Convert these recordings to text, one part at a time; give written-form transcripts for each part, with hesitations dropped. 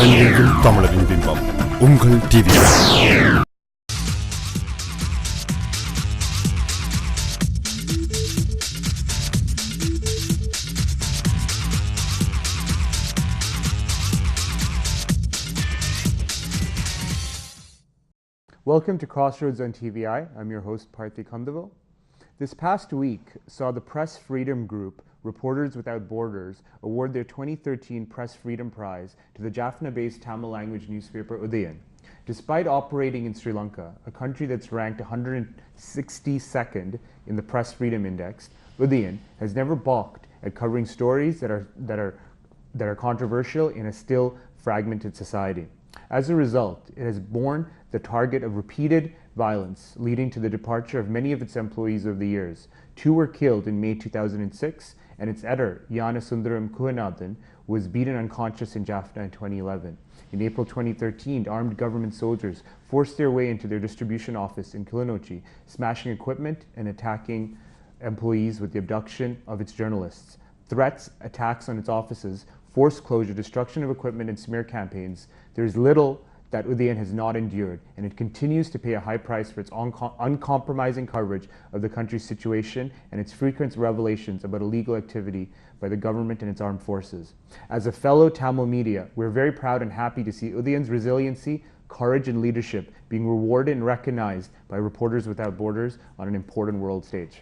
உலகெங்கும் தமிழரின் பிம்பம் உங்கள் TV. Welcome to CrossRoads on TVI. I'm your host, Parthi Kandavel. This past week saw the Press Freedom Group, Reporters Without Borders, award their 2013 Press Freedom Prize to the Jaffna-based Tamil language newspaper Udayan. Despite operating in Sri Lanka, a country that's ranked 162nd in the Press Freedom Index, Udayan has never balked at covering stories that are controversial in a still fragmented society. As a result, it has borne the target of repeated violence, leading to the departure of many of its employees over the years. 2 were killed in May 2006, and its editor, Yana Sundaram Kuhanathan, was beaten unconscious in Jaffna in 2011. In April 2013, armed government soldiers forced their way into their distribution office in Kilinochchi, smashing equipment and attacking employees with the abduction of its journalists. Threats, attacks on its offices, forced closure, destruction of equipment, and smear campaigns. There is little that Udayan has not endured, and it continues to pay a high price for its uncompromising coverage of the country's situation and its frequent revelations about illegal activity by the government and its armed forces. As a fellow Tamil media, we're very proud and happy to see Udayan's resiliency, courage, and leadership being rewarded and recognized by Reporters Without Borders on an important world stage.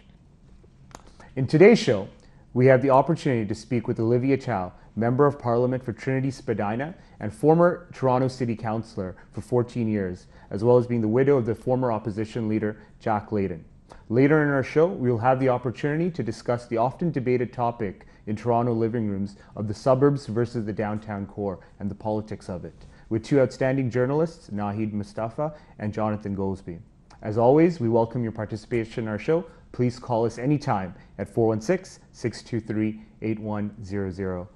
In today's show, we have the opportunity to speak with Olivia Chow, Member of Parliament for Trinity Spadina and former Toronto City Councillor for 14 years, as well as being the widow of the former opposition leader Jack Layton. Later in our show, we will have the opportunity to discuss the often debated topic in Toronto living rooms of the suburbs versus the downtown core and the politics of it, with 2 outstanding journalists, Nahid Mustafa and Jonathan Goldsby. As always, we welcome your participation in our show. Please call us anytime at 416-623-8100.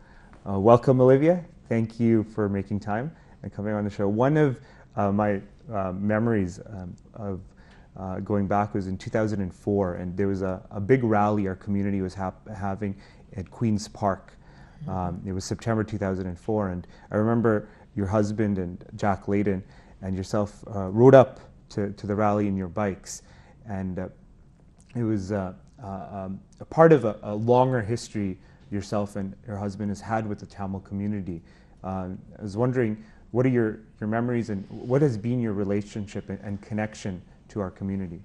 Welcome, Olivia. Thank you for making time and coming on the show. One of my memories of going back was in 2004, and there was a big rally our community was having at Queen's Park. It was September 2004, and I remember your husband and Jack Layton and yourself rode up to the rally in your bikes, and it was a part of a longer history yourself and your husband has had with the Tamil community. I was wondering, what are your memories and what has been your relationship and connection to our community?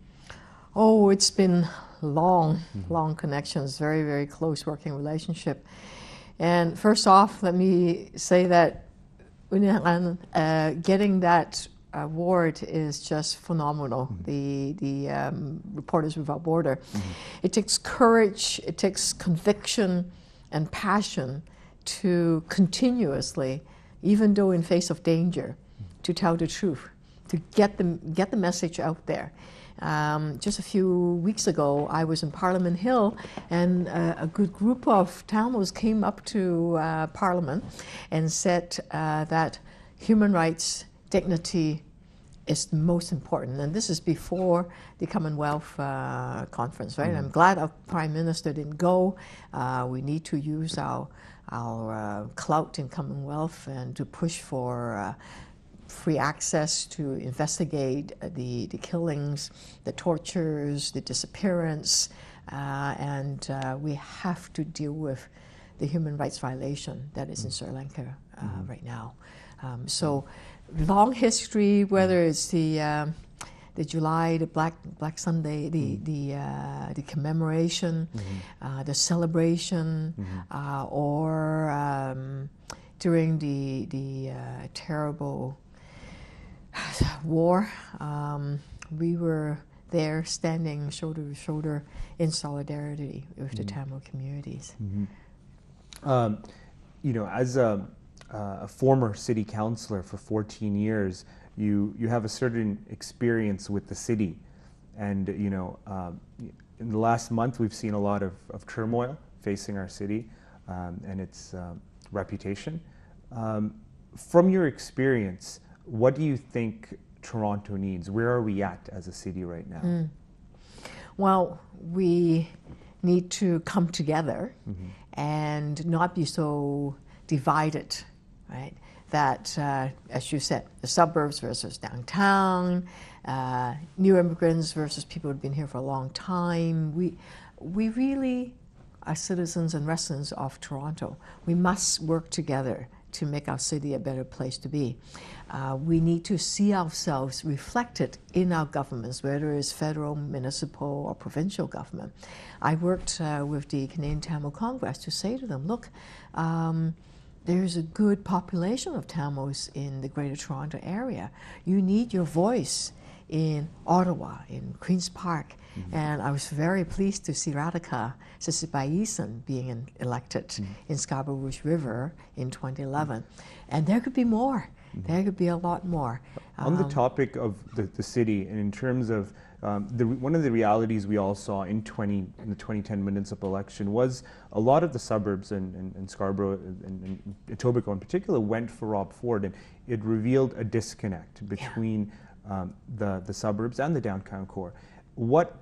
Oh, it's been long connections, very, very close working relationship. And first off, let me say that getting that award is just phenomenal. The Reporters Without Border. It takes courage, it takes conviction and passion to continuously, even though in face of danger, to tell the truth, to get the message out there. Just a few weeks ago, I was in Parliament Hill, and a good group of Tamils came up to Parliament and said that human rights, dignity is the most important. And this is before the Commonwealth conference, right? I'm glad our Prime Minister didn't go. We need to use our clout in Commonwealth and to push for free access to investigate the killings, the tortures, the disappearance, and we have to deal with the human rights violation that is in Sri Lanka right now. So long history, whether it's the July, the Black Sunday, the commemoration, the celebration, or during the terrible war, we were there standing shoulder to shoulder in solidarity with the Tamil communities. You know, as a former city councillor for 14 years, you have a certain experience with the city, and you know, in the last month we've seen a lot of turmoil facing our city and its reputation. From your experience, what do you think Toronto needs? Where are we at as a city right now? Well, we need to come together and not be so divided, right? that, as you said, the suburbs versus downtown, new immigrants versus people who've been here for a long time. We really are citizens and residents of Toronto. We must work together to make our city a better place to be. We need to see ourselves reflected in our governments, whether it's federal, municipal, or provincial government. I worked with the Canadian Tamil Congress to say to them, look, there's a good population of Tamils in the Greater Toronto area. You need your voice in Ottawa, in Queen's Park. And I was very pleased to see Radhika Sisibaisan being elected in Scarborough Rouge River in 2011. And there could be more. There could be a lot more. On the topic of the city, and in terms of one of the realities we all saw in the 2010 municipal election was a lot of the suburbs and Scarborough and Etobicoke in particular went for Rob Ford, and it revealed a disconnect between the suburbs and the downtown core. What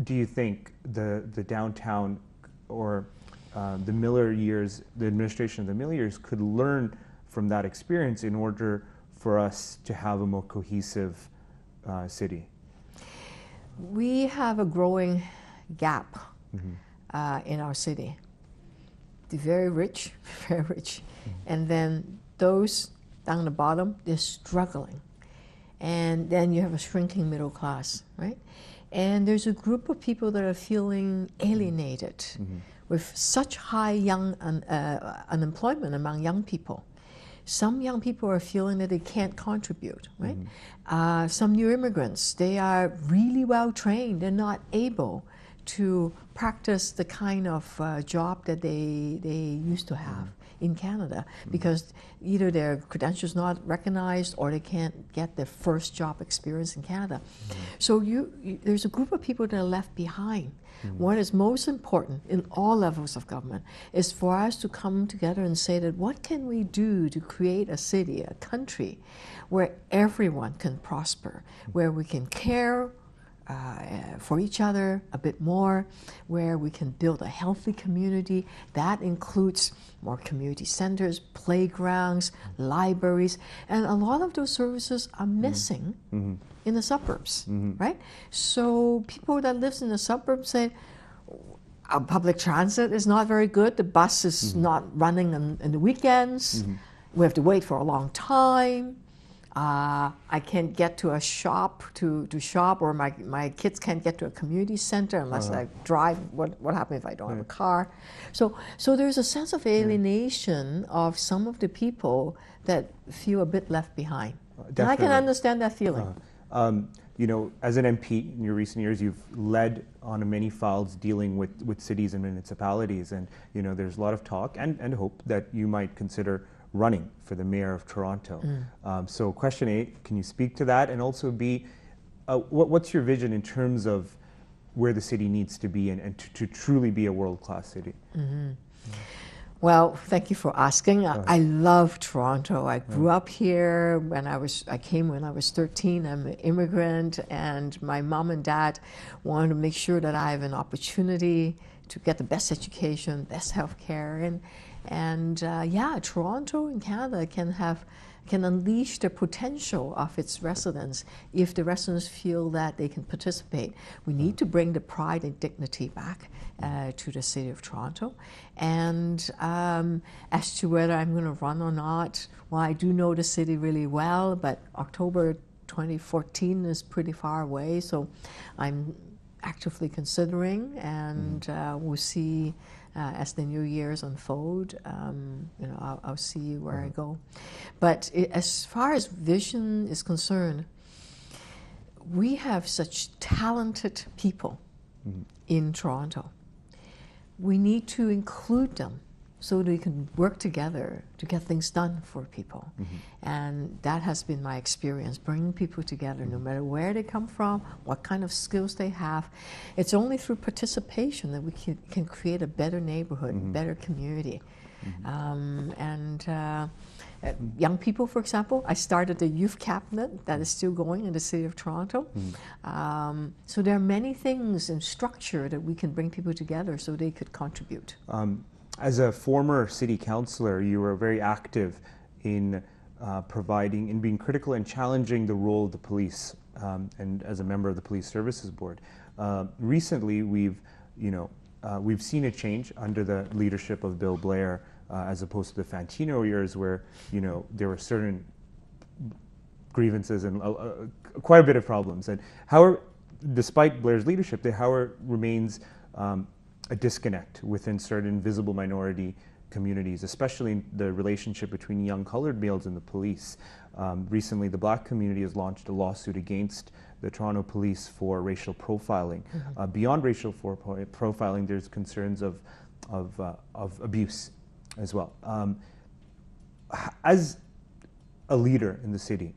do you think the downtown or the Miller years, the administration of the Miller years, could learn from that experience in order for us to have a more cohesive city? We have a growing gap in our city. The very rich, very rich. And then those down the bottom, they're struggling. And then you have a shrinking middle class, right? And there's a group of people that are feeling alienated with such high young unemployment among young people. Some young people are feeling that they can't contribute, right? Some new immigrants, they are really well trained. They're not able to practice the kind of job that they used to have in Canada because either their credentials not recognized or they can't get their first job experience in Canada. So there's a group of people that are left behind. What is most important in all levels of government is for us to come together and say that what can we do to create a city, a country, where everyone can prosper, where we can care for each other a bit more, where we can build a healthy community. That includes more community centers, playgrounds, libraries, and a lot of those services are missing in the suburbs, right? So people that live in the suburbs say, our public transit is not very good, the bus is not running on the weekends, we have to wait for a long time. I can't get to a shop to shop, or my kids can't get to a community center unless I drive. What happens if I don't have a car? So there's a sense of alienation of some of the people that feel a bit left behind. And I can understand that feeling. You know, as an MP in your recent years, you've led on many files dealing with cities and municipalities, and you know, there's a lot of talk and hope that you might consider running for the mayor of Toronto. So question A, can you speak to that? And also B, what's your vision in terms of where the city needs to be and to truly be a world-class city? Well, thank you for asking. I love Toronto. I grew up here. I came when I was 13. I'm an immigrant, and my mom and dad wanted to make sure that I have an opportunity to get the best education, best health care, and yeah, Toronto in Canada can unleash the potential of its residents if the residents feel that they can participate. We need to bring the pride and dignity back to the city of Toronto. And as to whether I'm going to run or not, well, I do know the city really well, but October 2014 is pretty far away, so I'm actively considering, and we'll see as the new years unfold. You know, I'll see where I go. But as far as vision is concerned, we have such talented people in Toronto. We need to include them so that we can work together to get things done for people. And that has been my experience, bringing people together, no matter where they come from, what kind of skills they have. It's only through participation that we can create a better neighborhood, a better community. Young people, for example, I started the youth cabinet that is still going in the city of Toronto. So there are many things in structure that we can bring people together so they could contribute. As a former city councillor, you were very active in providing, in being critical and challenging the role of the police, and as a member of the Police Services Board. Recently, we've seen a change under the leadership of Bill Blair, as opposed to the Fantino years, where there were certain grievances and quite a bit of problems. And however, despite Blair's leadership, there remains a disconnect within certain visible minority communities, especially in the relationship between young colored males and the police. Recently, the Black community has launched a lawsuit against the Toronto Police for racial profiling. Beyond racial profiling, there's concerns of abuse as well. As a leader in the city,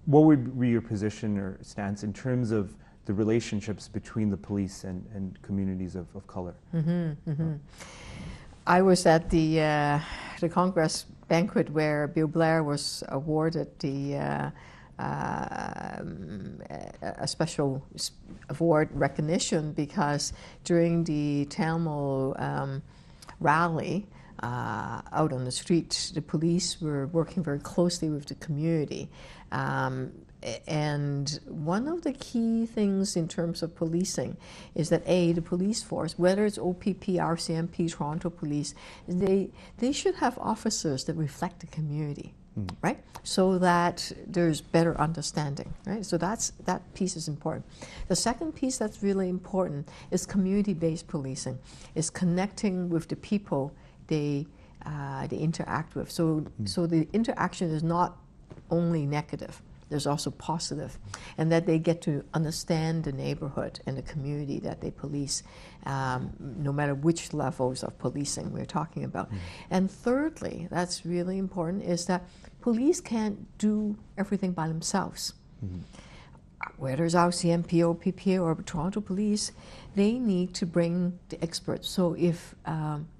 what would be your position or stance in terms of the relationships between the police and communities of color? I was at the Congress banquet where Bill Blair was awarded a special award recognition because during the Tamil rally out on the street, the police were working very closely with the community. And one of the key things in terms of policing is that the police force, whether it's OPP, RCMP, Toronto Police, they should have officers that reflect the community, right? So that there's better understanding, right? So that piece is important. The second piece that's really important is community-based policing, is connecting with the people they interact with. So the interaction is not only negative. There's also positive, and that they get to understand the neighborhood and the community that they police, no matter which levels of policing we're talking about. And thirdly, that's really important, is that police can't do everything by themselves. Whether it's RCMP, OPP, or Toronto Police, they need to bring the experts. So if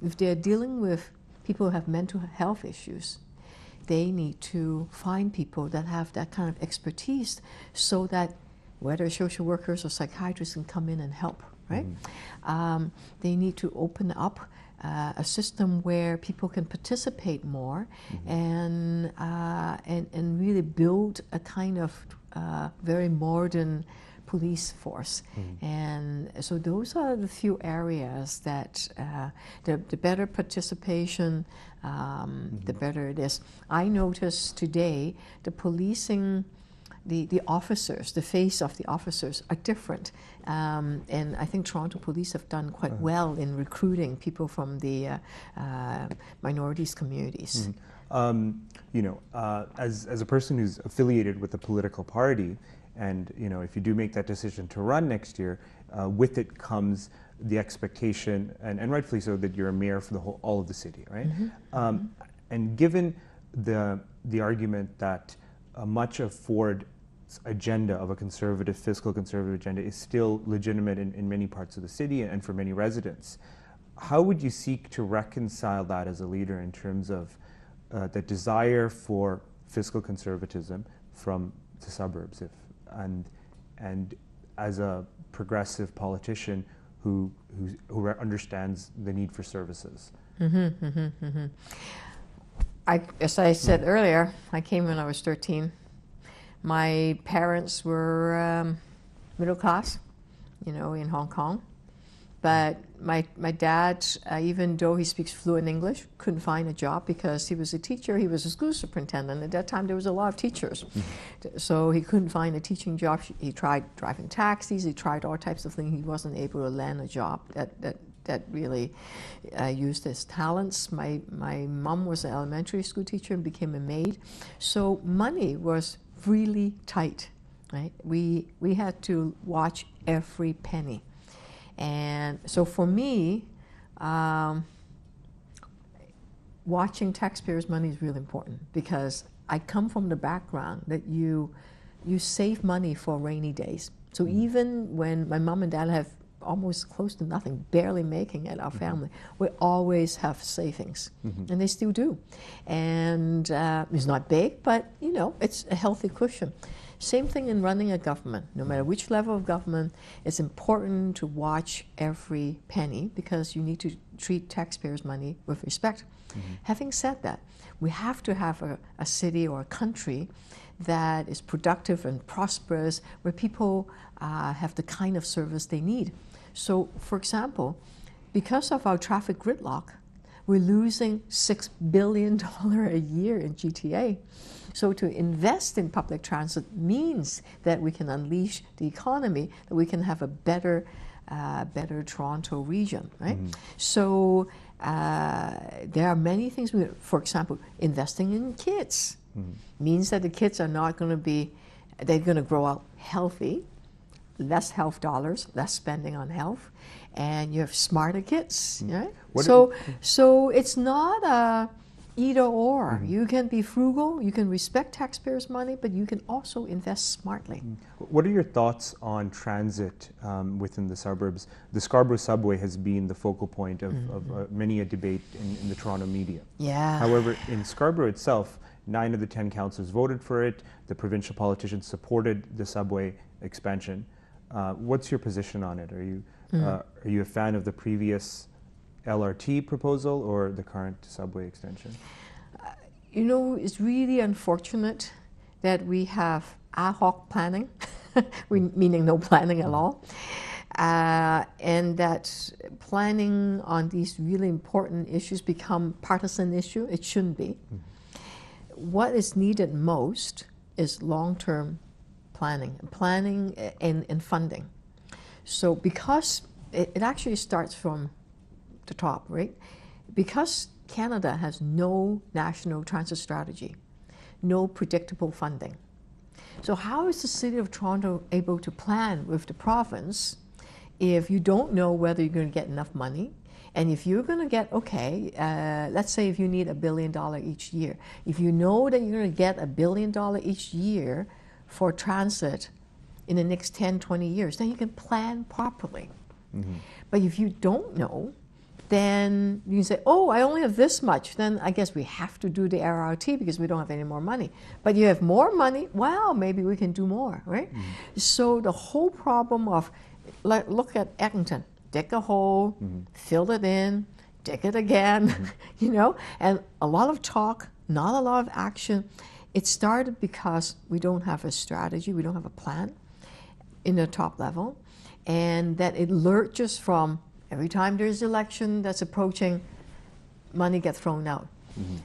they're dealing with people who have mental health issues, they need to find people that have that kind of expertise so that whether social workers or psychiatrists can come in and help, right? They need to open up a system where people can participate more and really build a kind of very modern police force. And so those are the few areas that the better participation, the better it is. I noticed today the policing, the officers, the face of the officers are different. And I think Toronto Police have done quite well in recruiting people from the minorities communities. As a person who's affiliated with a political party, and if you do make that decision to run next year, with it comes the expectation, and rightfully so, that you're a mayor for all of the city, right? And given the argument that much of Ford's agenda of a fiscal conservative agenda is still legitimate in many parts of the city and for many residents, how would you seek to reconcile that as a leader in terms of the desire for fiscal conservatism from the suburbs, and as a progressive politician who understands the need for services? As I said earlier, I came when I was 13. My parents were middle class, in Hong Kong. But my dad, even though he speaks fluent English, couldn't find a job because he was a teacher. He was a school superintendent. At that time, there was a lot of teachers. So he couldn't find a teaching job. He tried driving taxis. He tried all types of things. He wasn't able to land a job that really used his talents. My mom was an elementary school teacher and became a maid. So money was really tight, right? We had to watch every penny. And so for me, watching taxpayers' money is really important, because I come from the background that you save money for rainy days. So even when my mom and dad have almost close to nothing, barely making it, our family, we always have savings, and they still do. And it's not big, but it's a healthy cushion. Same thing in running a government. No matter which level of government, it's important to watch every penny because you need to treat taxpayers' money with respect. Having said that, we have to have a city or a country that is productive and prosperous, where people have the kind of service they need. So, for example, because of our traffic gridlock, we're losing $6 billion a year in GTA. So to invest in public transit means that we can unleash the economy, that we can have a better Toronto region, right? So there are many things. For example, investing in kids means that the kids are not going to be, they're going to grow up healthy, less health dollars, less spending on health, and you have smarter kids, right? So it's not a either or. You can be frugal, you can respect taxpayers' money, but you can also invest smartly. What are your thoughts on transit within the suburbs? The Scarborough subway has been the focal point of many a debate in the Toronto media. Yeah. However, in Scarborough itself, 9 of the 10 councillors voted for it. The provincial politicians supported the subway expansion. What's your position on it? Are you a fan of the previous LRT proposal or the current subway extension? You know, it's really unfortunate that we have ad hoc planning, meaning no planning at all, and that planning on these really important issues become partisan issue. It shouldn't be. What is needed most is long-term planning and funding. So because it actually starts from the top, right? Because Canada has no national transit strategy, no predictable funding. So how is the City of Toronto able to plan with the province if you don't know whether you're going to get enough money? And if you're going to get, let's say if you need $1 billion each year, if you know that you're going to get $1 billion each year for transit in the next 10, 20 years, then you can plan properly. But if you don't know, then you can say, oh, I only have this much, then I guess we have to do the LRT because we don't have any more money. But you have more money, well, maybe we can do more, right? So the whole problem of, look at Eglinton, dig a hole, fill it in, dig it again, you know, and a lot of talk, not a lot of action. It started because we don't have a strategy, we don't have a plan in the top level, and that it lurches from every time there's an election that's approaching, money gets thrown out,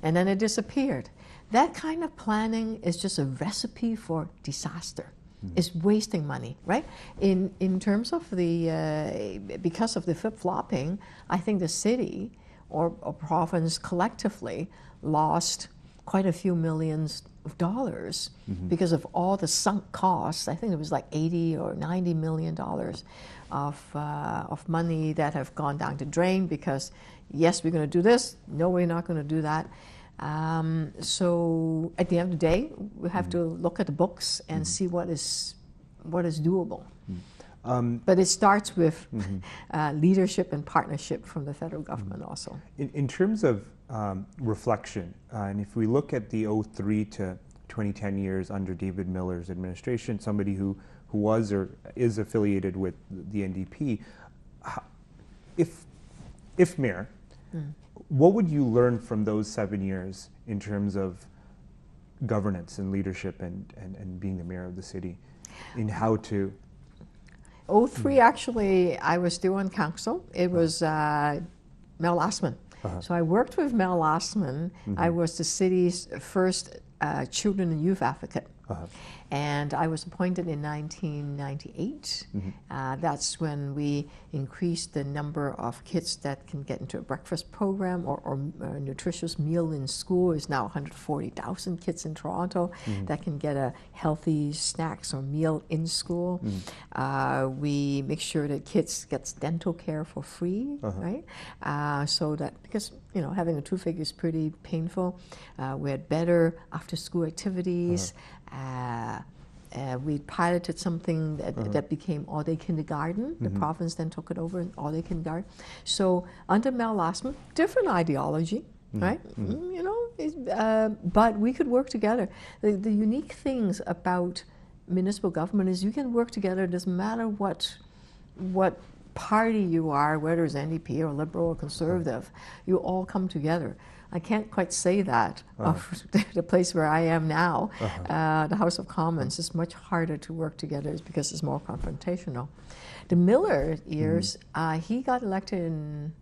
and then it disappeared. That kind of planning is just a recipe for disaster. It's wasting money, right? In terms of the, because of the flip-flopping, I think the city or province collectively lost quite a few millions of dollars because of all the sunk costs. I think it was like $80 or $90 million of money that have gone down the drain because, yes, we're going to do this. No, we're not going to do that. So at the end of the day, we have to look at the books and see what is doable. But it starts with leadership and partnership from the federal government also. In terms of reflection, and if we look at the 2003 to 2010 years under David Miller's administration, somebody who was or is affiliated with the NDP, if mayor, what would you learn from those 7 years in terms of governance and leadership and being the mayor of the city, in how to? 2003, actually, I was still on council. It was Mel Lastman. So I worked with Mel Lastman. I was the city's first children and youth advocate. And I was appointed in 1998. That's when we increased the number of kids that can get into a breakfast program or a nutritious meal in school. Is now 140,000 kids in Toronto that can get a healthy snacks or meal in school. We make sure that kids get dental care for free, right? So that, because you know, having a toothache is pretty painful. We had better after-school activities. We piloted something that became all-day kindergarten. The province then took it over, all-day kindergarten. So under Mel Lastman, different ideology, right? You know, but we could work together. The unique things about municipal government is you can work together. It doesn't matter what party you are, whether it's NDP or Liberal or Conservative, you all come together. I can't quite say that of the place where I am now, the House of Commons. It's much harder to work together because it's more confrontational. The Miller years, he got elected in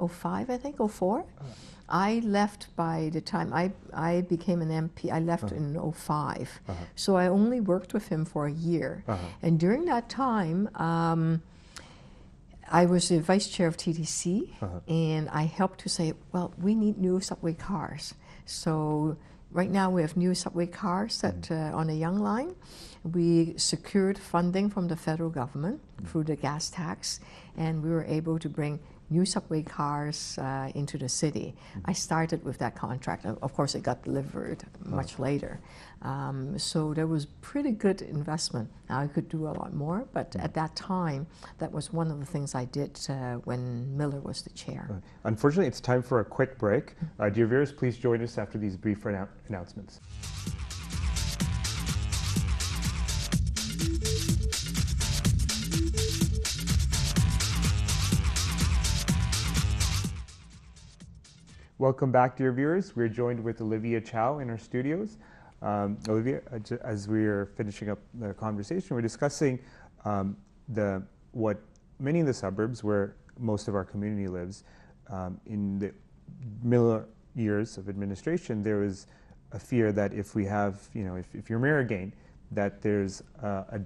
05, I think, 04. I left by the time I became an MP, I left in 05. So I only worked with him for a year. And during that time, I was the vice chair of TTC, and I helped to say, well, we need new subway cars. So right now we have new subway cars that on the Young Line. We secured funding from the federal government through the gas tax, and we were able to bring new subway cars into the city. I started with that contract. Of course, it got delivered much later. So there was pretty good investment. Now I could do a lot more, but at that time, that was one of the things I did when Miller was the chair. Unfortunately, it's time for a quick break. Dear viewers, please join us after these brief announcements. Welcome back, dear viewers. We're joined with Olivia Chow in our studios. Olivia, as we are finishing up the conversation, we're discussing what many of the suburbs where most of our community lives. In the Miller years of administration, there was a fear that if we have, if you're mayor again, that there's a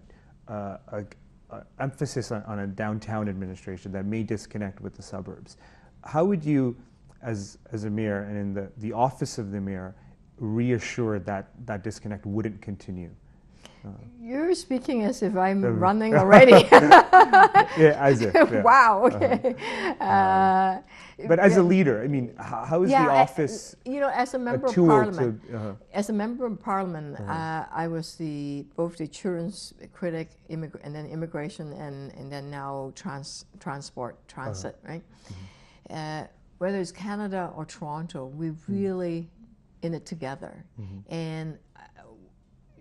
emphasis on a downtown administration that may disconnect with the suburbs. How would you, as a mayor and in the office of the mayor, reassure that that disconnect wouldn't continue? You're speaking as if I'm running already. Yeah, as if. Yeah. Wow. Okay. But as a leader, I mean, how is the office? As a member of parliament, as a member of parliament, I was both the children's critic, and then immigration, and then now transit, right? Whether it's Canada or Toronto, we're really in it together. And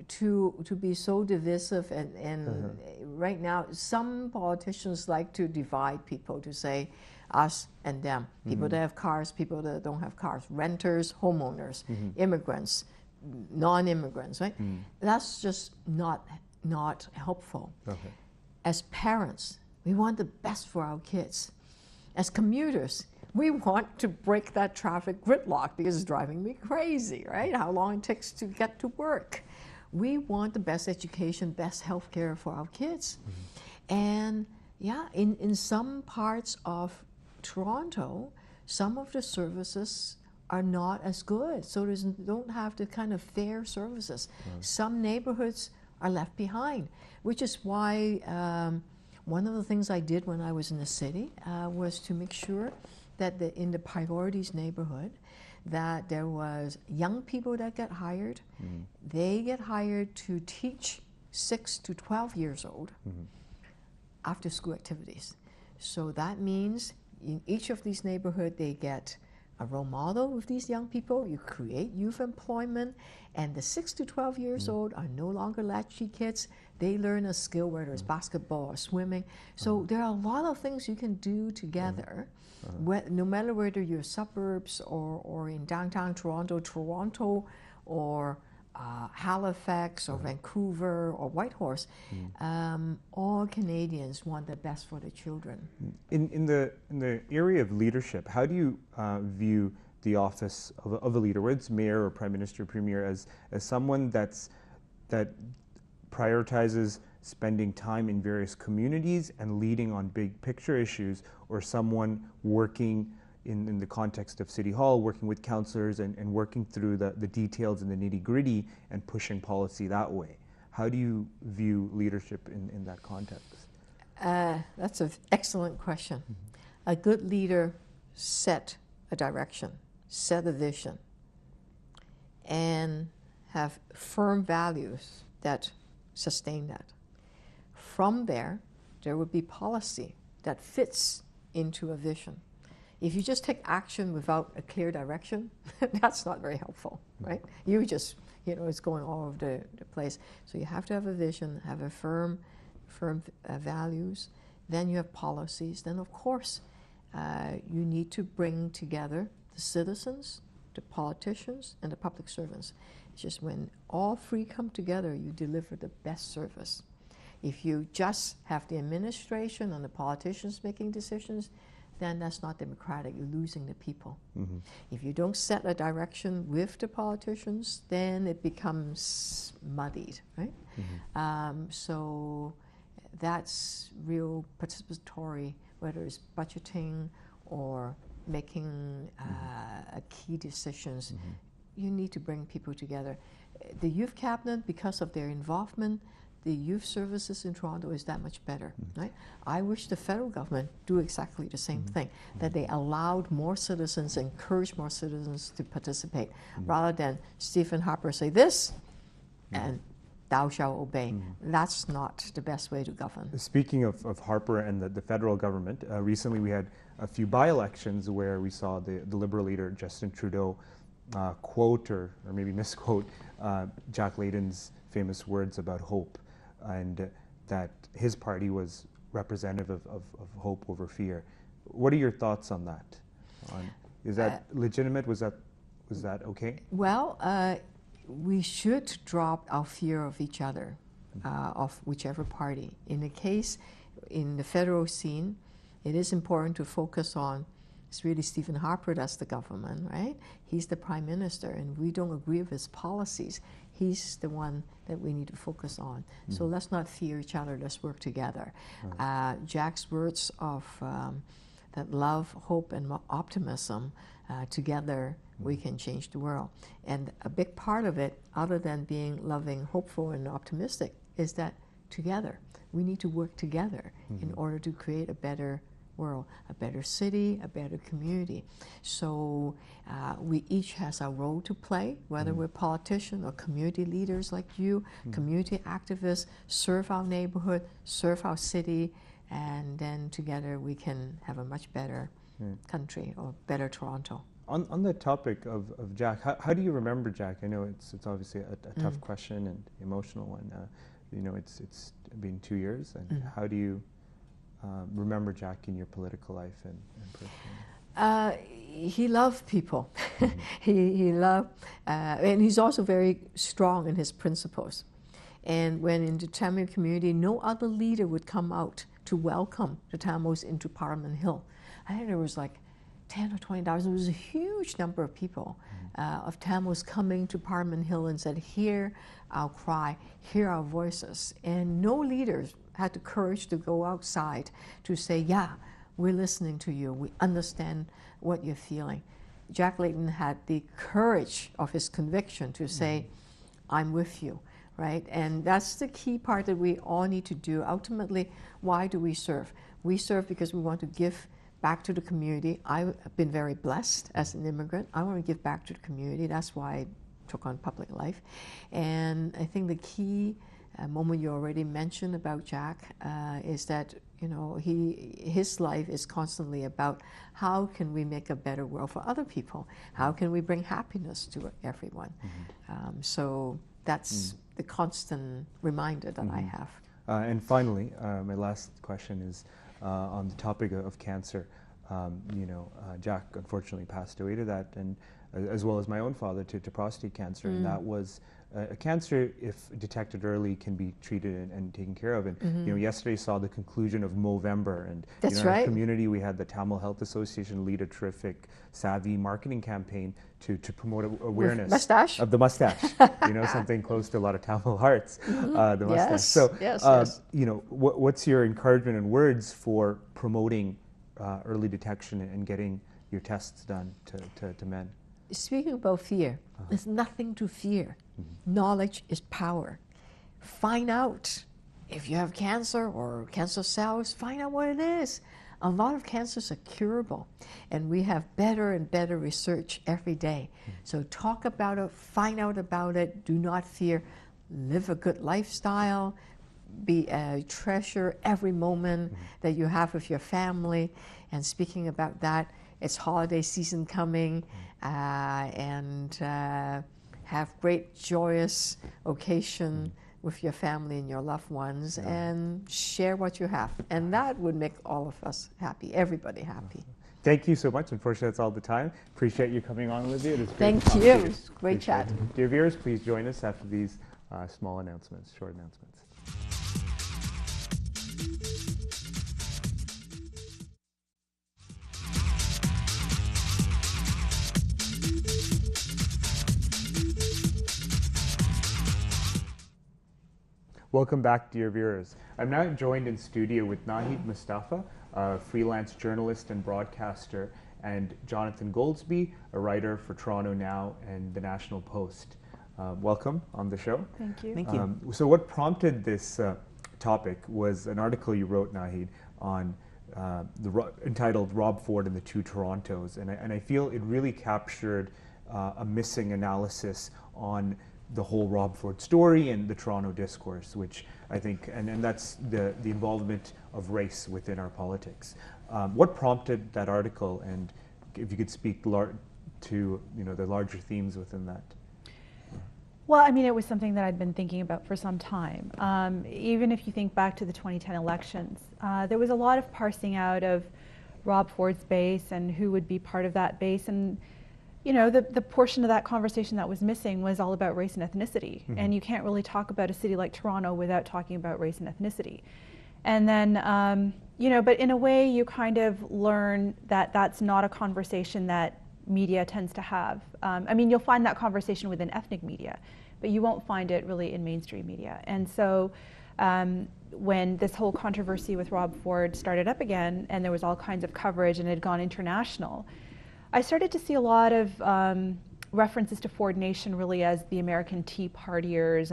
to be so divisive and right now, some politicians like to divide people to say us and them. People that have cars, people that don't have cars, renters, homeowners, immigrants, non-immigrants, right? That's just not helpful. As parents, we want the best for our kids. As commuters, we want to break that traffic gridlock because it's driving me crazy, right? How long it takes to get to work. We want the best education, best health care for our kids. And yeah, in some parts of Toronto, some of the services are not as good. So don't have the kind of fair services. Some neighborhoods are left behind, which is why one of the things I did when I was in the city was to make sure that in the priorities neighborhood, that there was young people that get hired. They get hired to teach 6 to 12 years old after school activities. So that means in each of these neighborhoods, they get a role model with these young people. You create youth employment, and the 6 to 12 years old are no longer latchy kids. They learn a skill, whether it's basketball or swimming. So there are a lot of things you can do together, no matter whether you're suburbs or in downtown Toronto, or Halifax or Vancouver or Whitehorse. All Canadians want the best for the children. In the area of leadership, how do you view the office of a leader, whether it's mayor or prime minister, premier, as someone that prioritizes spending time in various communities and leading on big picture issues, or someone working in the context of City Hall, working with councillors and working through the details and the nitty-gritty and pushing policy that way? How do you view leadership in that context? That's an excellent question. A good leader set a direction, set a vision, and have firm values that sustain that. From there would be policy that fits into a vision. If you just take action without a clear direction, that's not very helpful, right? You just it's going all over the place. So you have to have a vision, have a firm values. Then you have policies. Then, of course, you need to bring together the citizens, the politicians, and the public servants. It's just when all three come together, you deliver the best service. If you just have the administration and the politicians making decisions, then that's not democratic. You're losing the people. Mm-hmm. If you don't set a direction with the politicians, then it becomes muddied, right? Mm-hmm. So that's real participatory, whether it's budgeting or making key decisions. Mm-hmm. You need to bring people together. The youth cabinet, because of their involvement, the youth services in Toronto is that much better, right? I wish the federal government do exactly the same thing, that they allowed more citizens, encouraged more citizens to participate, rather than Stephen Harper say this, and thou shalt obey. That's not the best way to govern. Speaking of Harper and the federal government, recently we had a few by-elections where we saw the Liberal leader, Justin Trudeau, quote or maybe misquote Jack Layton's famous words about hope, and that his party was representative of hope over fear. What are your thoughts on that? Is that legitimate? Was that okay? Well, we should drop our fear of each other, of whichever party. In the federal scene, it is important to focus on, it's really Stephen Harper that's the government, right? He's the prime minister, and we don't agree with his policies. He's the one that we need to focus on. So let's not fear each other, let's work together. Jack's words of that love, hope, and optimism, together we can change the world. And a big part of it, other than being loving, hopeful, and optimistic, is that together, we need to work together in order to create a better world, a better city, a better community. So we each has our role to play, whether we're politicians or community leaders like you, community activists, serve our neighborhood, serve our city, and then together we can have a much better country, or better Toronto. On the topic of Jack, how do you remember Jack? I know it's obviously a tough question and emotional one. It's been 2 years, and how do you remember Jack in your political life and personally? He loved people. he loved, and he's also very strong in his principles. And when in the Tamil community, no other leader would come out to welcome the Tamils into Parliament Hill. I think there was like 10 or 20,000. It was a huge number of people, of Tamils coming to Parliament Hill and said, hear our cry, hear our voices. And no leaders had the courage to go outside to say, yeah, we're listening to you, we understand what you're feeling. Jack Layton had the courage of his conviction to say, I'm with you, right? And that's the key part that we all need to do. Ultimately, why do we serve? We serve because we want to give back to the community. I've been very blessed as an immigrant. I want to give back to the community. That's why I took on public life. And I think the key moment you already mentioned about Jack is that his life is constantly about how can we make a better world for other people? How can we bring happiness to everyone? So that's the constant reminder that I have. And finally, my last question is on the topic of cancer. Jack unfortunately passed away to that, and as well as my own father to prostate cancer, and that was a cancer, if detected early, can be treated and taken care of. And yesterday saw the conclusion of Movember, and in our community we had the Tamil Health Association lead a terrific, savvy marketing campaign to promote awareness of the mustache. Something close to a lot of Tamil hearts, the mustache. Yes, so, yes. What's your encouragement and words for promoting early detection and getting your tests done to men? Speaking about fear, there's nothing to fear. Knowledge is power. Find out if you have cancer or cancer cells, find out what it is. A lot of cancers are curable, and we have better and better research every day. So talk about it, find out about it, do not fear, live a good lifestyle, treasure every moment that you have with your family. And speaking about that, it's holiday season coming, and have great joyous occasion with your family and your loved ones, and share what you have. And that would make all of us happy, everybody happy. Thank you so much. Unfortunately, that's all the time. Appreciate you coming on, Olivia. It was great Thank to talk to you. you. It was great Appreciate chat. it. Dear viewers, please join us after these small announcements, short announcements. Welcome back, dear viewers. I'm now joined in studio with Nahid Mustafa, a freelance journalist and broadcaster, and Jonathan Goldsby, a writer for Toronto Now and the National Post. Welcome on the show. Thank you. Thank you. So what prompted this topic was an article you wrote, Nahid, on entitled "Rob Ford and the Two Torontos," and I feel it really captured a missing analysis on the whole Rob Ford story and the Toronto discourse, which I think, and that's the involvement of race within our politics. What prompted that article, and if you could speak to the larger themes within that? Well, I mean, it was something that I'd been thinking about for some time. Even if you think back to the 2010 elections, there was a lot of parsing out of Rob Ford's base and who would be part of that base. And the portion of that conversation that was missing was all about race and ethnicity. Mm-hmm. And you can't really talk about a city like Toronto without talking about race and ethnicity. And then, but in a way you kind of learn that that's not a conversation that media tends to have. I mean, you'll find that conversation within ethnic media, but you won't find it really in mainstream media. And so when this whole controversy with Rob Ford started up again, and there was all kinds of coverage and it had gone international, I started to see a lot of references to Ford Nation really as the American Tea Partiers,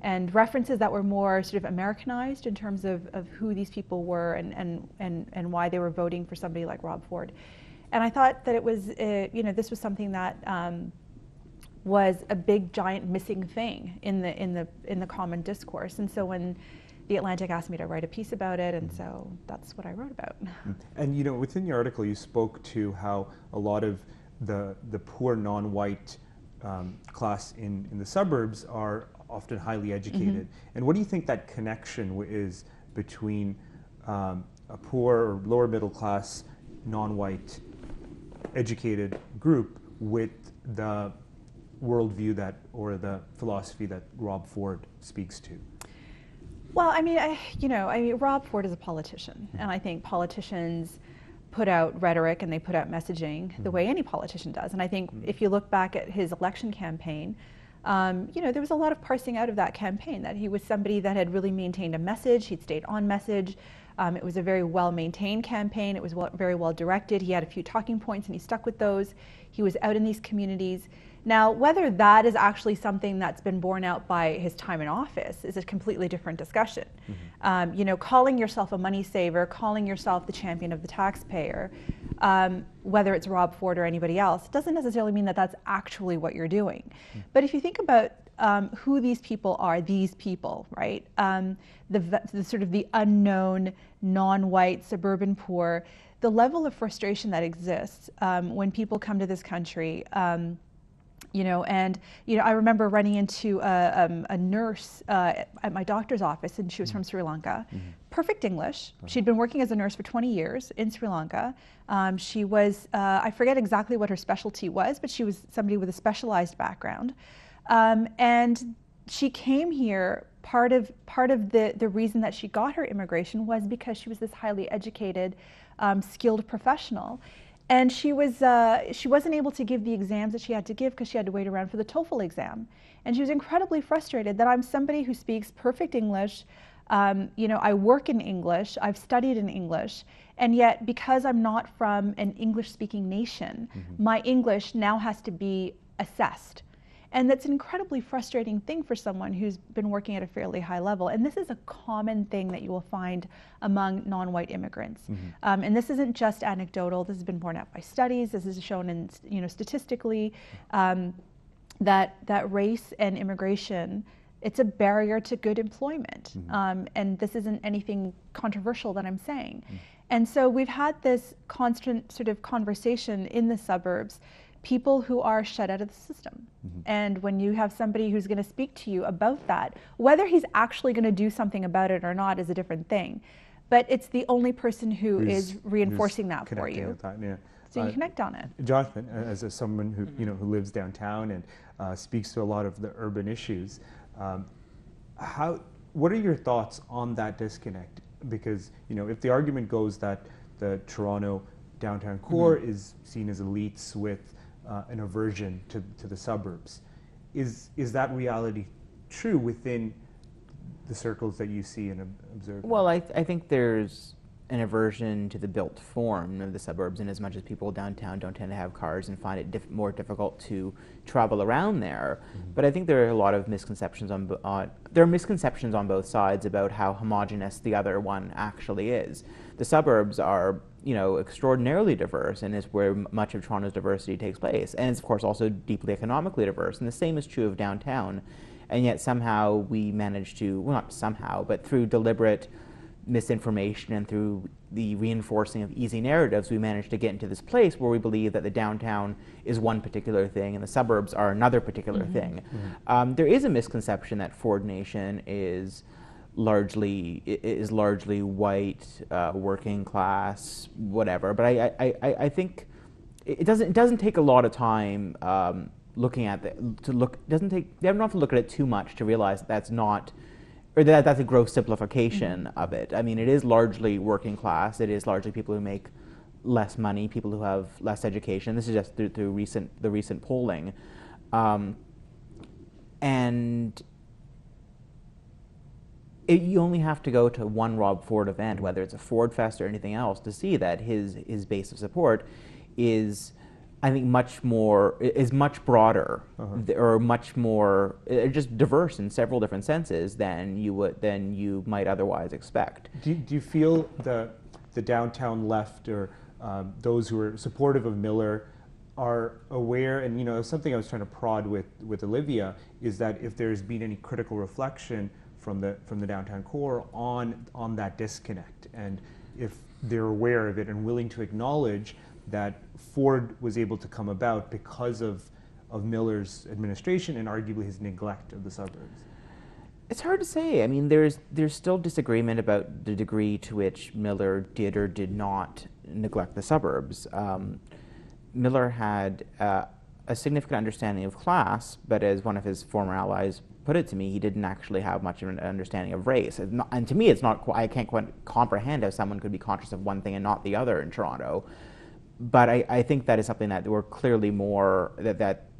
and references that were more sort of Americanized in terms of who these people were and why they were voting for somebody like Rob Ford. And I thought that it was, this was something that was a big, giant missing thing in the common discourse. And so when The Atlantic asked me to write a piece about it, and so that's what I wrote about. And within your article, you spoke to how a lot of the poor non-white class in the suburbs are often highly educated. Mm-hmm. And what do you think that connection is between a poor or lower middle class non-white educated group with the worldview or the philosophy that Rob Ford speaks to? Well, I mean, Rob Ford is a politician, and I think politicians put out rhetoric and they put out messaging the way any politician does. And I think if you look back at his election campaign, there was a lot of parsing out of that campaign, that he was somebody that had really maintained a message, he'd stayed on message. It was a very well-maintained campaign, it was very well directed, he had a few talking points and he stuck with those. He was out in these communities. Now, whether that is actually something that's been borne out by his time in office is a completely different discussion. Mm-hmm. Calling yourself a money saver, calling yourself the champion of the taxpayer, whether it's Rob Ford or anybody else, doesn't necessarily mean that that's actually what you're doing. Mm-hmm. But if you think about who these people are, right? The sort of the unknown, non-white, suburban poor, the level of frustration that exists when people come to this country. I remember running into a nurse at my doctor's office, and she was from Sri Lanka. Mm-hmm. Perfect English. She'd been working as a nurse for 20 years in Sri Lanka. She was, I forget exactly what her specialty was, but she was somebody with a specialized background. And she came here, part of the reason that she got her immigration was because she was this highly educated, skilled professional. And she wasn't able to give the exams that she had to give because she had to wait around for the TOEFL exam. And she was incredibly frustrated that I'm somebody who speaks perfect English. I work in English, I've studied in English, and yet because I'm not from an English-speaking nation, mm-hmm. my English now has to be assessed. And that's an incredibly frustrating thing for someone who's been working at a fairly high level. And this is a common thing that you will find among non-white immigrants. Mm-hmm. And this isn't just anecdotal. This has been borne out by studies. This is shown in, statistically, that race and immigration, it's a barrier to good employment. Mm-hmm. And this isn't anything controversial that I'm saying. Mm-hmm. And so we've had this constant sort of conversation in the suburbs. people who are shut out of the system. And when you have somebody who's going to speak to you about that, whether he's actually going to do something about it or not is a different thing. But it's the only person who is reinforcing that for you. With that, yeah. So you connect on it. Jonathan, as someone who who lives downtown and speaks to a lot of the urban issues, what are your thoughts on that disconnect? Because if the argument goes that the Toronto downtown core is seen as elites with an aversion to the suburbs, is that reality true within the circles that you see and observe? Well, I think there's an aversion to the built form of the suburbs, in as much as people downtown don't tend to have cars and find it more difficult to travel around there. But I think there are a lot of misconceptions on both sides about how homogenous the other one actually is. The suburbs are extraordinarily diverse, and is where much of Toronto's diversity takes place. And it's of course also deeply economically diverse, and the same is true of downtown. And yet somehow we manage to, well, not somehow, but through deliberate misinformation and through the reinforcing of easy narratives, we manage to get into this place where we believe that the downtown is one particular thing and the suburbs are another particular thing. There is a misconception that Ford Nation is largely white, working class, whatever. But I think it doesn't take a lot of time looking at they don't have to look at it too much to realize that's not. Or that's a gross simplification of it. I mean, it is largely working class. It is largely people who make less money, people who have less education. This is just through the recent polling, and you only have to go to one Rob Ford event, whether it's a Ford Fest or anything else, to see that his base of support is, I think, much broader, or much more just diverse in several different senses than you might otherwise expect. Do you feel the downtown left or those who are supportive of Miller are aware? And something I was trying to prod with Olivia is that if there's been any critical reflection from the downtown core on that disconnect, and if they're aware of it and willing to acknowledge that Ford was able to come about because of Miller's administration and arguably his neglect of the suburbs. It's hard to say. I mean, there's still disagreement about the degree to which Miller did or did not neglect the suburbs. Miller had a significant understanding of class, but as one of his former allies put it to me, he didn't actually have much of an understanding of race. And to me, I can't quite comprehend how someone could be conscious of one thing and not the other in Toronto. But I think that is something that we're clearly more, that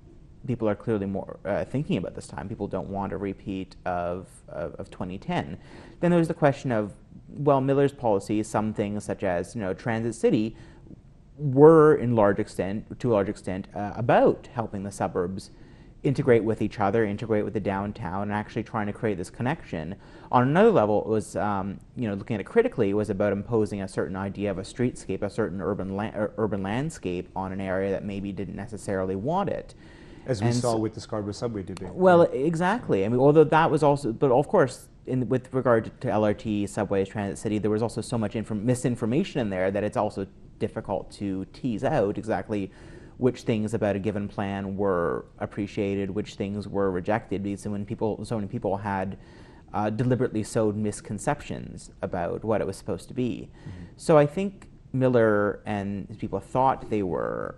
people are clearly more thinking about this time. People don't want a repeat of 2010. Then there's the question of, well, Miller's policies, some things such as Transit City, were to a large extent about helping the suburbs integrate with each other, integrate with the downtown, and actually trying to create this connection. On another level, it was, looking at it critically, it was about imposing a certain idea of a streetscape, a certain urban landscape on an area that maybe didn't necessarily want it. As we saw with the Scarborough subway debate. Well, exactly. I mean, although that was also, but of course, with regard to LRT, subways, Transit City, there was also so much misinformation in there that it's also difficult to tease out exactly which things about a given plan were appreciated, which things were rejected, because so many people had deliberately sowed misconceptions about what it was supposed to be. So I think Miller and his people thought they were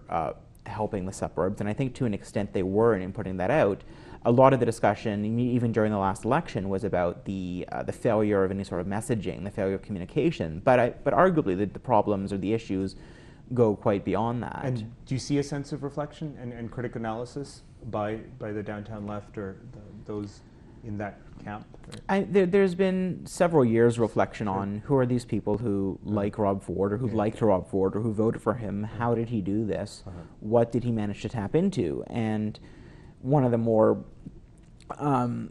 helping the suburbs, and I think to an extent they were in putting that out. A lot of the discussion, even during the last election, was about the failure of any sort of messaging, the failure of communication. But arguably the problems or the issues go quite beyond that. And do you see a sense of reflection and critical analysis by the downtown left or those in that camp? There's been several years of reflection on who are these people who like Rob Ford, or who liked Rob Ford, or who voted for him. How did he do this? What did he manage to tap into? And one of the more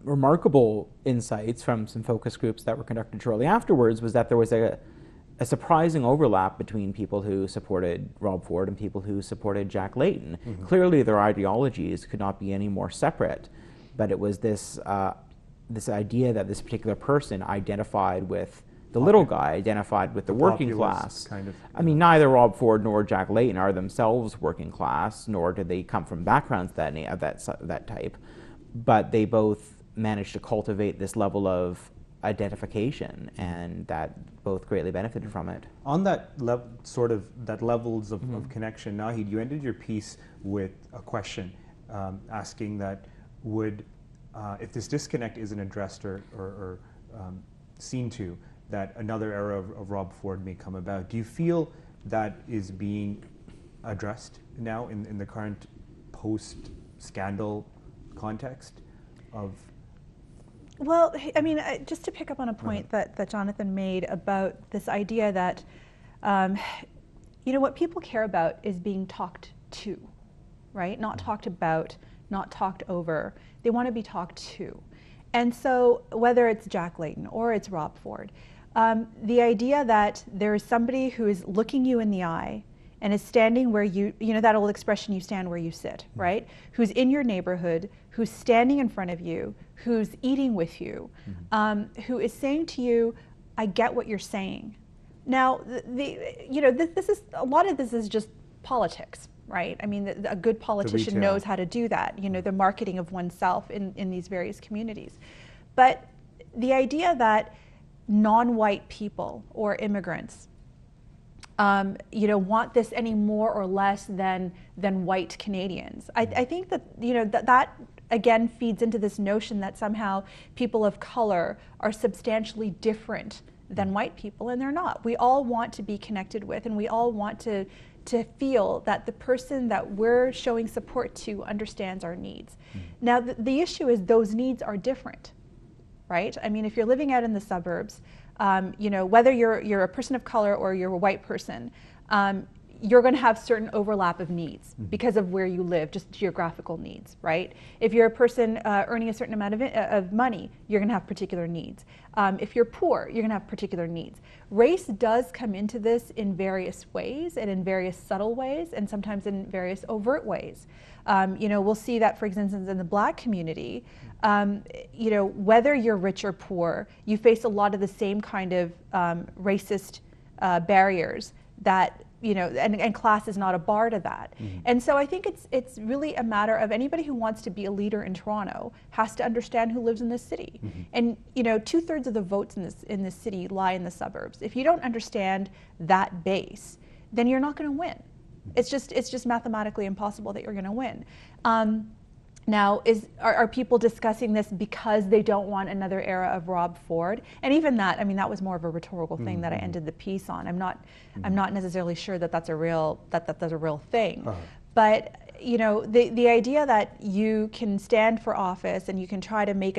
remarkable insights from some focus groups that were conducted shortly afterwards was that there was a surprising overlap between people who supported Rob Ford and people who supported Jack Layton. Clearly their ideologies could not be any more separate, but it was this idea that this particular person identified with the little guy identified with the working populist class. kind of, I mean, neither Rob Ford nor Jack Layton are themselves working class, nor do they come from backgrounds of that type. But they both managed to cultivate this level of identification, and that both greatly benefited from it. On that levels of connection, Nahid, you ended your piece with a question asking that would, if this disconnect isn't addressed or seen to, that another era of Rob Ford may come about. Do you feel that is being addressed now in the current post-scandal context of? Well, I mean, just to pick up on a point that Jonathan made about this idea that, what people care about is being talked to, right? Not talked about, not talked over. They want to be talked to. And so whether it's Jack Layton or it's Rob Ford, the idea that there is somebody who is looking you in the eye and is standing where that old expression, you stand where you sit, right? Who's in your neighborhood, who's standing in front of you, who's eating with you, who is saying to you, I get what you're saying. Now, this is, a lot of this is just politics, right? I mean, a good politician knows how to do that, the marketing of oneself in these various communities. But the idea that non-white people or immigrants want this any more or less than white Canadians. I think that that again feeds into this notion that somehow people of color are substantially different than white people, and they're not. We all want to be connected with, and we all want to feel that the person that we're showing support to understands our needs. Now, the issue is those needs are different, right? I mean, if you're living out in the suburbs, whether you're a person of color or you're a white person, you're going to have certain overlap of needs because of where you live, just geographical needs, right? If you're a person earning a certain amount of money, you're going to have particular needs. If you're poor, you're going to have particular needs. Race does come into this in various ways and in various subtle ways and sometimes in various overt ways. We'll see that, for instance, in the Black community, whether you're rich or poor, you face a lot of the same kind of racist barriers that, and class is not a bar to that. And so I think it's really a matter of anybody who wants to be a leader in Toronto has to understand who lives in this city. And 2/3 of the votes in this city lie in the suburbs. If you don't understand that base, then you're not going to win. It's just mathematically impossible that you're going to win. Now, are people discussing this because they don't want another era of Rob Ford? And even that, I mean, that was more of a rhetorical thing that I ended the piece on. I'm not necessarily sure that that's a real thing. But the idea that you can stand for office and you can try to make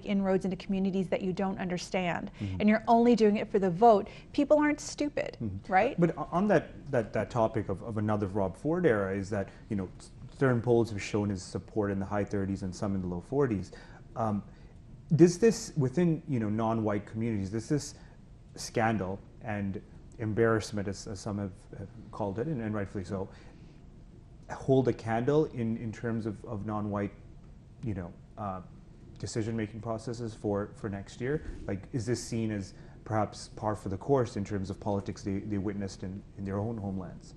inroads into communities that you don't understand, and you're only doing it for the vote. People aren't stupid, right? But on that topic of another Rob Ford era is that certain polls have shown his support in the high 30s and some in the low 40s. Does this, within non-white communities, this scandal and embarrassment, as some have called it, and rightfully so, hold a candle in terms of non-white, decision-making processes for next year? Like, is this seen as perhaps par for the course in terms of politics they witnessed in their own homelands?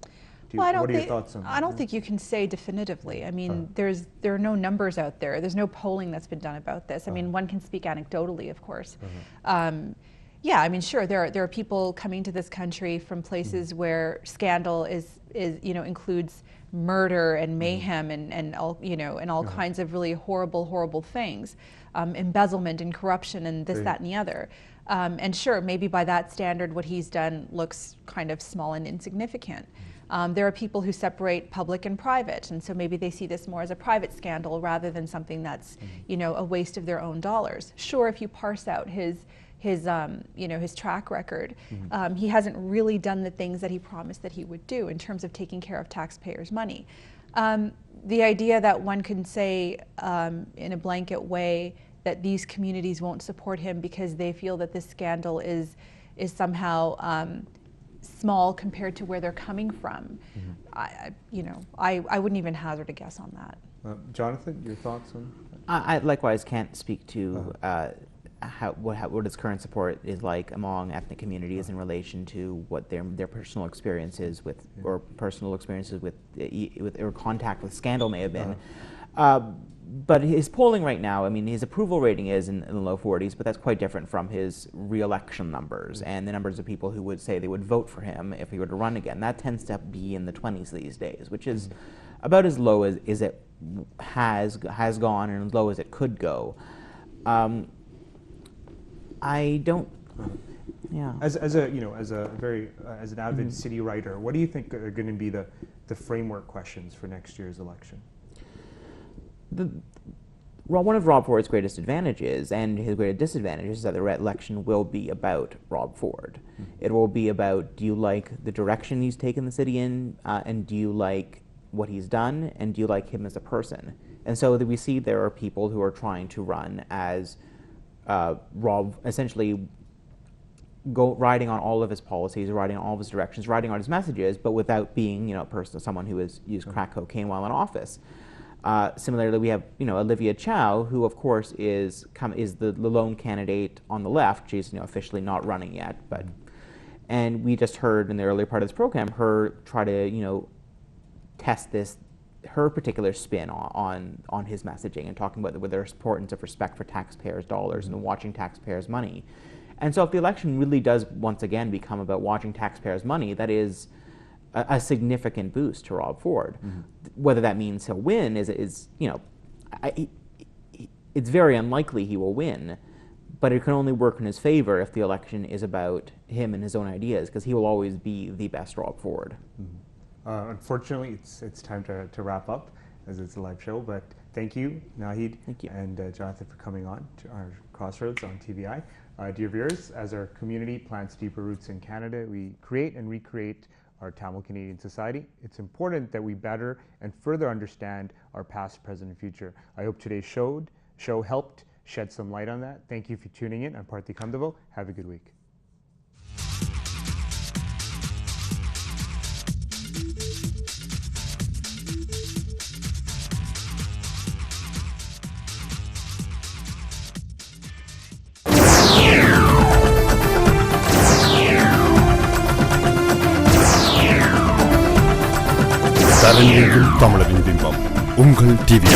What are your thoughts on that? I don't think you can say definitively. I mean, there are no numbers out there. There's no polling that's been done about this. I mean, one can speak anecdotally, of course. Yeah, I mean, sure, there are people coming to this country from places where scandal is includes murder and mayhem and all kinds of really horrible things, embezzlement and corruption and this, that, and the other. And sure, maybe by that standard, what he's done looks kind of small and insignificant. There are people who separate public and private, and so maybe they see this more as a private scandal rather than something that's, a waste of their own dollars. Sure, if you parse out his track record, he hasn't really done the things that he promised that he would do in terms of taking care of taxpayers' money. The idea that one can say in a blanket way that these communities won't support him because they feel that this scandal is somehow small compared to where they're coming from. I wouldn't even hazard a guess on that. Jonathan, your thoughts on that? I likewise can't speak to what his current support is like among ethnic communities in relation to what their personal experiences with or personal experiences with or contact with scandal may have been. But his polling right now, I mean, his approval rating is in the low 40s, but that's quite different from his re-election numbers and the numbers of people who would say they would vote for him if he were to run again. That tends to be in the 20s these days, which is about as low as it has gone and as low as it could go. I don't. Yeah. As an avid city writer, what do you think are going to be the framework questions for next year's election? One of Rob Ford's greatest advantages and his greatest disadvantages is that the election will be about Rob Ford. It will be about, do you like the direction he's taken the city in, and do you like what he's done, and do you like him as a person? And so we see there are people who are trying to run as Rob, essentially riding on all of his policies, riding on all of his directions, riding on his messages, but without being, someone who has used crack cocaine while in office. Similarly, we have Olivia Chow, who of course is the lone candidate on the left. She's officially not running yet, and we just heard in the earlier part of this program her try to test her particular spin on his messaging and talking about the importance of respect for taxpayers' dollars and watching taxpayers' money. And so if the election really does once again become about watching taxpayers' money, that is a significant boost to Rob Ford. Whether that means he'll win it's very unlikely he will win, but it can only work in his favor if the election is about him and his own ideas, because he will always be the best Rob Ford. Unfortunately, it's time to wrap up, as it's a live show, but thank you, Nahid and Jonathan, for coming on to our Crossroads on TVI. Dear viewers, as our community plants deeper roots in Canada, we create and recreate our Tamil Canadian society. It's important that we better and further understand our past, present, and future. I hope today's show helped shed some light on that. Thank you for tuning in. I'm Parthi Kandavel. Have a good week. தமிழரின் பிம்பம் உங்கள் TV.